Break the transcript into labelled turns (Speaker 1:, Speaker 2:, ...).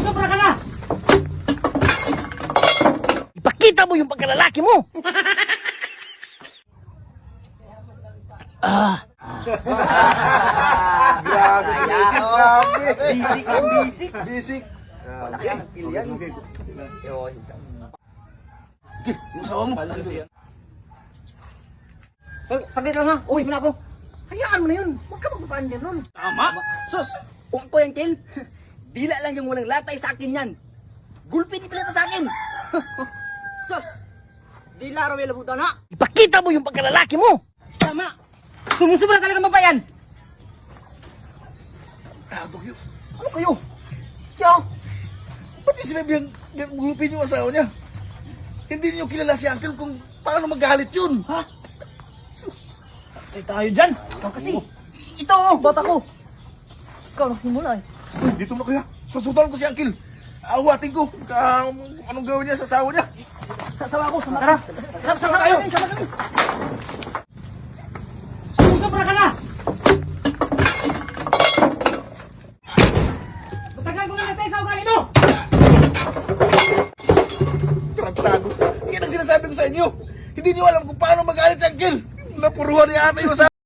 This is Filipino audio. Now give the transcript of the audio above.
Speaker 1: Sumusobra ka na!
Speaker 2: Ipakita mo yung pagkalalaki mo!
Speaker 3: Grabe si Bisik, grabe.
Speaker 1: Bisik ang bisik.
Speaker 3: Bisik.
Speaker 4: Malaki ang pilyan.
Speaker 3: Yung sawa mo.
Speaker 1: Saglit lang ha. Uwi mo na ako. Hayaan mo na yun. Huwag ka magpapaan dyan nun.
Speaker 3: Tama.
Speaker 4: Sus, ko yan, Kel. Dila lang yung walang latay sa akin yan. Gulpi di pala sa akin. Sus, dila raw yung labutan ha.
Speaker 2: Ipakita mo yung pagkalalaki mo!
Speaker 1: Tama. Sumusobra talaga mabayan.
Speaker 3: Tagog yun.
Speaker 1: Ano kayo? Yo.
Speaker 3: Ba't di sinabi yung gulupin yung asawa niya? Hindi niyo kilala si Uncle kung paano magalit yun.
Speaker 1: Ha? Ay tayo dyan. Ikaw kasi. Ito oh, bata ko. Ikaw nagsimula eh.
Speaker 3: Sige, dito na kaya. Susutan ko si Uncle. Awatin ko. Anong gawin niya sa asawa niya?
Speaker 1: Sasawa ko. Tara. Sama tayo. Sama kami. Sumusobra ka na. Matagal ko na natin sa ugali mo.
Speaker 3: Tarantado. Yan ang sinasabi ko sa inyo. Hindi niyo alam kung paano magalit si Uncle. Napuruhan niya ata yung asawa.